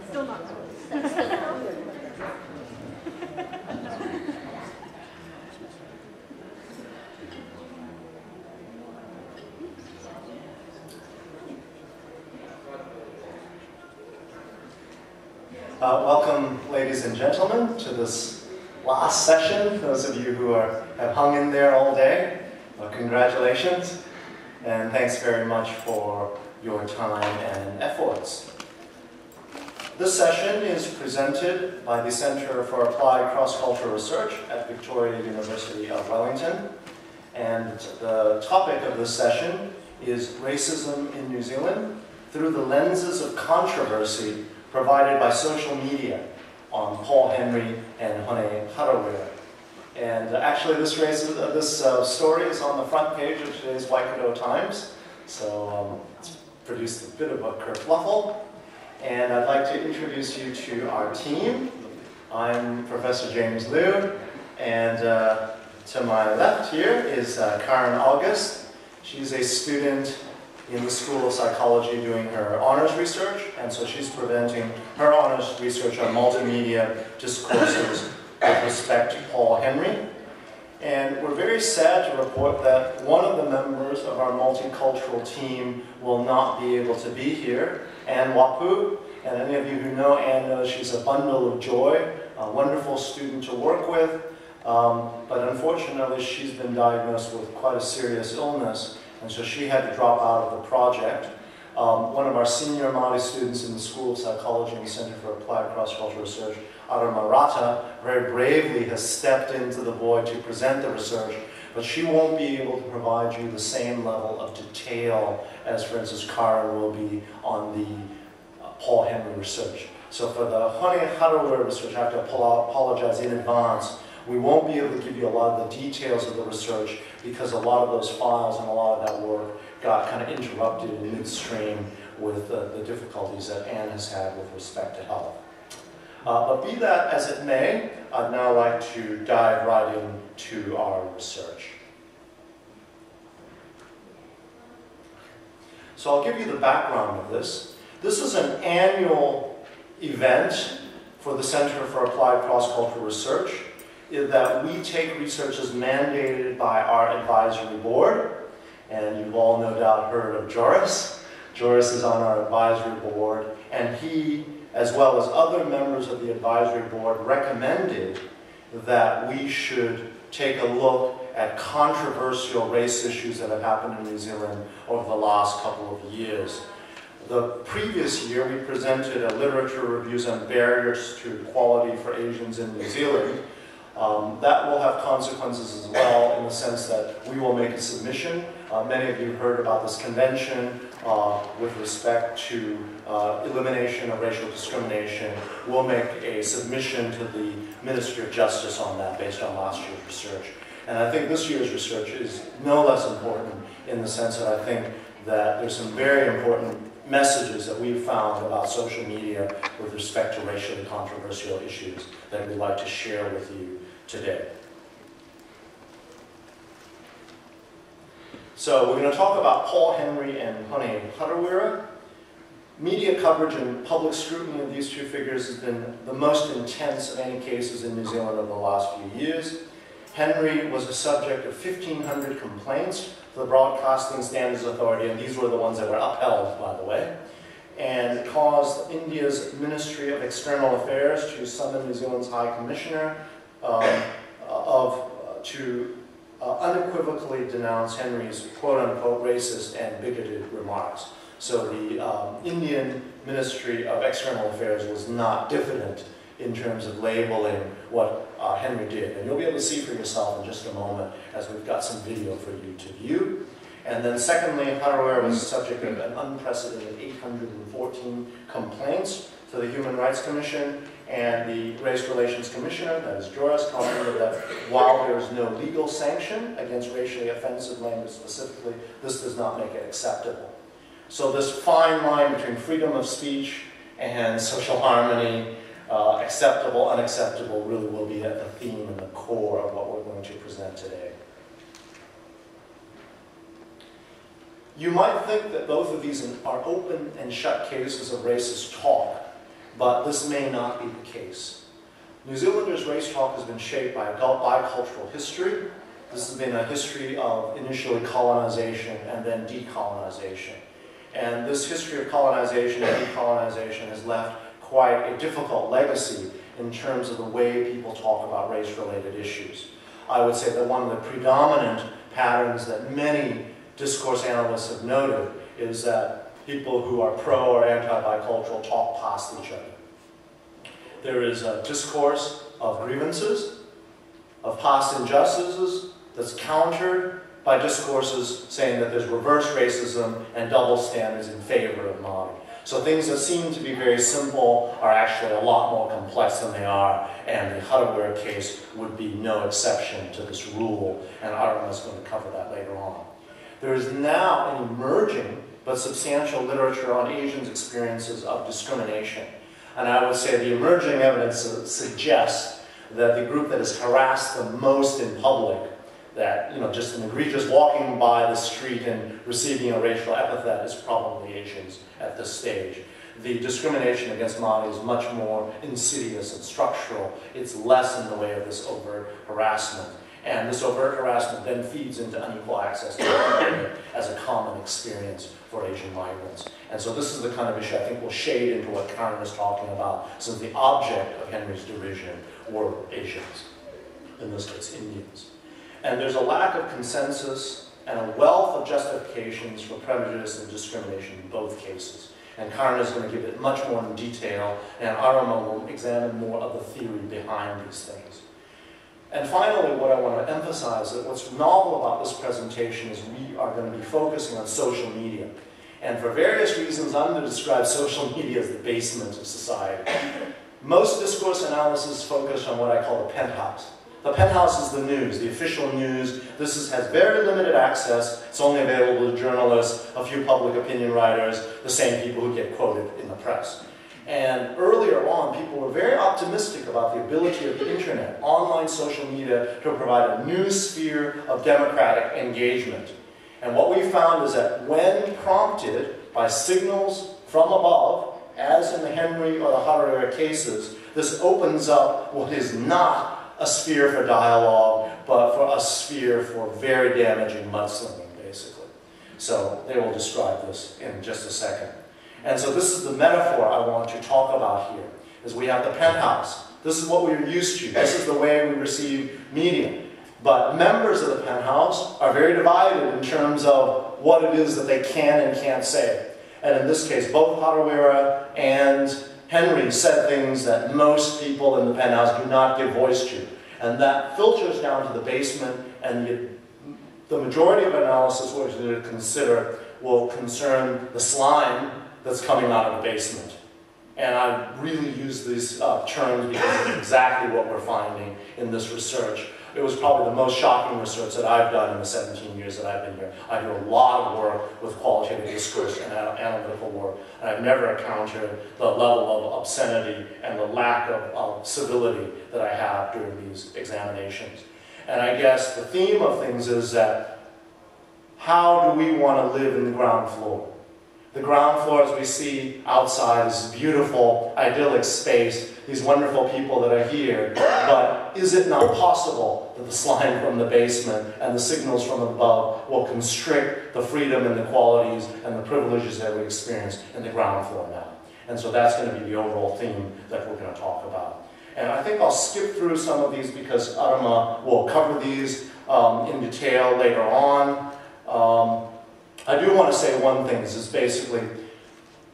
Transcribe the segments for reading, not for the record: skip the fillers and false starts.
Still not. Welcome, ladies and gentlemen, to this last session. Those of you who have hung in there all day, congratulations, and thanks very much for your time and efforts. This session is presented by the Center for Applied Cross-Cultural Research at Victoria University of Wellington, and the topic of this session is Racism in New Zealand through the lenses of controversy provided by social media on Paul Henry and Hone Harawira. And actually this story is on the front page of today's Waikato Times, so it's produced a bit of a kerfluffle. And I'd like to introduce you to our team. I'm Professor James Liu, and to my left here is Karen August. She's a student in the School of Psychology doing her honors research, and so she's presenting her honors research on multimedia discourses with respect to Paul Henry. And we're very sad to report that one of the members of our multicultural team will not be able to be here, Anne Wapu. And any of you who know Anne know she's a bundle of joy, a wonderful student to work with, but unfortunately she's been diagnosed with quite a serious illness, and so she had to drop out of the project. One of our senior Māori students in the School of Psychology and the Center for Applied Cross-Cultural Research, Ara Marata, very bravely has stepped into the void to present the research, but she won't be able to provide you the same level of detail as, for instance, Karen will be on the Paul Henry research. So for the Hone Harawira research, I have to apologize in advance. We won't be able to give you a lot of the details of the research because a lot of those files and a lot of that work got kind of interrupted in midstream with the difficulties that Anne has had with respect to health. But be that as it may, I'd now like to dive right into our research. So I'll give you the background of this. This is an annual event for the Center for Applied Cross-Cultural Research, in that we take research as mandated by our advisory board, and you've all no doubt heard of Joris. Joris is on our advisory board, and he, as well as other members of the advisory board, recommended that we should take a look at controversial race issues that have happened in New Zealand over the last couple of years. The previous year, we presented a literature reviews on barriers to equality for Asians in New Zealand. That will have consequences as well in the sense that we will make a submission. Many of you heard about this convention with respect to elimination of racial discrimination. We'll make a submission to the Ministry of Justice on that based on last year's research. And I think this year's research is no less important in the sense that I think that there's some very important messages that we've found about social media with respect to racially controversial issues that we'd like to share with you today. So we're going to talk about Paul Henry and Hone Harawira. Media coverage and public scrutiny of these two figures has been the most intense of any cases in New Zealand over the last few years. Henry was the subject of 1,500 complaints to the Broadcasting Standards Authority, and these were the ones that were upheld, by the way, and caused India's Ministry of External Affairs to summon New Zealand's High Commissioner to unequivocally denounce Henry's quote-unquote racist and bigoted remarks. So the Indian Ministry of External Affairs was not diffident in terms of labeling what Henry did. And you'll be able to see for yourself in just a moment as we've got some video for you to view. And then secondly, Harawira was the subject of an unprecedented 814 complaints to the Human Rights Commission, and the Race Relations Commissioner, that is Joris, commented that while there is no legal sanction against racially offensive language specifically, this does not make it acceptable. So this fine line between freedom of speech and social harmony, acceptable, unacceptable, really will be at the theme and the core of what we're going to present today. You might think that both of these are open and shut cases of racist talk, but this may not be the case. New Zealanders' race talk has been shaped by a bicultural history. This has been a history of initially colonization and then decolonization. And this history of colonization and decolonization has left quite a difficult legacy in terms of the way people talk about race-related issues. I would say that one of the predominant patterns that many discourse analysts have noted is that people who are pro or anti-bicultural talk past each other. There is a discourse of grievances, of past injustices, that's countered by discourses saying that there's reverse racism and double standards in favor of Māori. So things that seem to be very simple are actually a lot more complex than they are, and the Harawira case would be no exception to this rule, and Arama is going to cover that later on. There is now an emerging but substantial literature on Asians' experiences of discrimination. And I would say the emerging evidence suggests that the group that is harassed the most in public, that, just an egregious walking by the street and receiving a racial epithet, is probably Asians at this stage. The discrimination against Māori is much more insidious and structural. It's less in the way of this overt harassment. And this overt harassment then feeds into unequal access to employment as a common experience for Asian migrants. And so this is the kind of issue I think will shade into what Karen is talking about, since the object of Henry's derision were Asians, in this case Indians. And there's a lack of consensus and a wealth of justifications for prejudice and discrimination in both cases. And Karen is going to give it much more in detail, and Arama will examine more of the theory behind these things. And finally, what I want to emphasize is that what's novel about this presentation is we are going to be focusing on social media. And for various reasons, I'm going to describe social media as the basement of society. Most discourse analysis focus on what I call the penthouse. The penthouse is the news, the official news. This has very limited access. It's only available to journalists, a few public opinion writers, the same people who get quoted in the press. And earlier on, people were very optimistic about the ability of the internet, online social media, to provide a new sphere of democratic engagement. And what we found is that when prompted by signals from above, as in the Henry or the Harawira cases, this opens up what is not a sphere for dialogue, but for a sphere for very damaging mudslinging, basically. So they will describe this in just a second. And so this is the metaphor I want to talk about here, is we have the penthouse. This is what we're used to. This is the way we receive media. But members of the penthouse are very divided in terms of what it is that they can and can't say. And in this case, both Harawira and Henry said things that most people in the penthouse do not give voice to. And that filters down to the basement, and the majority of analysis we're going to consider will concern the slime that's coming out of the basement. And I really use these terms because it's exactly what we're finding in this research. It was probably the most shocking research that I've done in the 17 years that I've been here. I do a lot of work with qualitative discourse and analytical work, and I've never encountered the level of obscenity and the lack of civility that I have during these examinations. And I guess the theme of things is that how do we want to live in the ground floor? The ground floor, as we see outside, is this beautiful, idyllic space, these wonderful people that are here, but is it not possible that the slime from the basement and the signals from above will constrict the freedom and the qualities and the privileges that we experience in the ground floor now? And so that's going to be the overall theme that we're going to talk about. And I think I'll skip through some of these because Arama will cover these in detail later on. I do want to say one thing, is basically,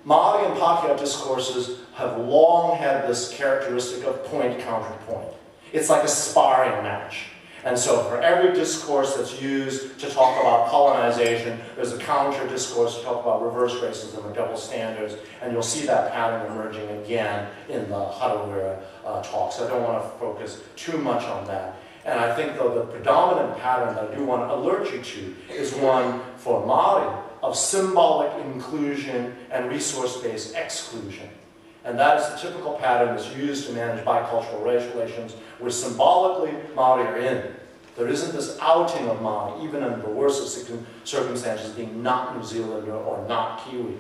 Māori and Pākehā discourses have long had this characteristic of point-counterpoint. It's like a sparring match. And so for every discourse that's used to talk about colonization, there's a counter-discourse to talk about reverse racism and double standards, and you'll see that pattern emerging again in the Harawira talk, so I don't want to focus too much on that. And I think, though, the predominant pattern that I do want to alert you to is one for Māori of symbolic inclusion and resource-based exclusion. And that is the typical pattern that's used to manage bicultural race relations, where symbolically Māori are in. There isn't this outing of Māori, even under the worst of circumstances, being not New Zealander or not Kiwi.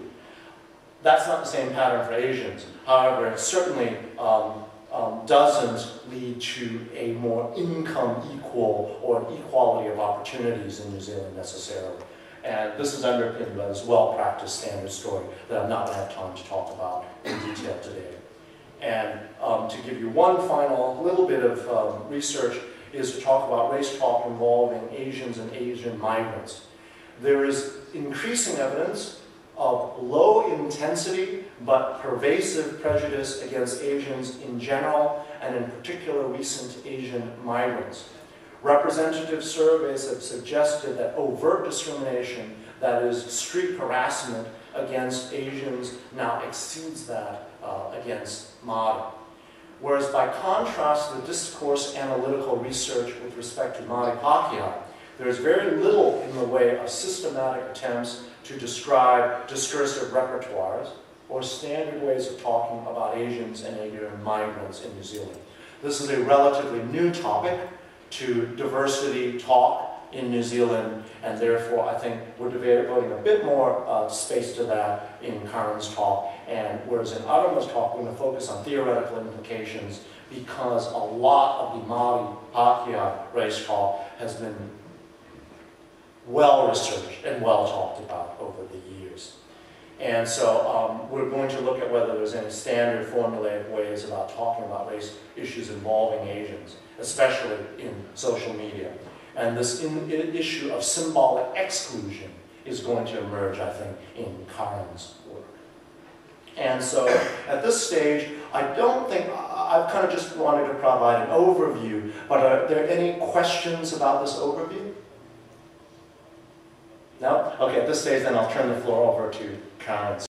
That's not the same pattern for Asians. However, it certainly doesn't lead to a more income equal or equality of opportunities in New Zealand necessarily. And this is underpinned by this well-practiced standard story that I'm not going to have time to talk about in detail today. And to give you one final little bit of research is to talk about race talk involving Asians and Asian migrants. There is increasing evidence of low intensity but pervasive prejudice against Asians in general and in particular recent Asian migrants. Representative surveys have suggested that overt discrimination, that is street harassment against Asians, now exceeds that against Māori. Whereas by contrast, the discourse analytical research with respect to Māori Pākehā, there is very little in the way of systematic attempts to describe discursive repertoires or standard ways of talking about Asians and Asian migrants in New Zealand. This is a relatively new topic to diversity talk in New Zealand, and therefore I think we're devoting a bit more space to that in Karen's talk, and whereas in Adama's talk we're going to focus on theoretical implications because a lot of the Māori Pākehā race talk has been well researched and well talked about over the years. And so we're going to look at whether there's any standard formulaic ways about talking about race issues involving Asians, especially in social media. And this issue of symbolic exclusion is going to emerge, I think, in Karen's work. And so at this stage, I don't think, I've kind of just wanted to provide an overview, but are there any questions about this overview? No? Okay, at this stage then I'll turn the floor over to Karen.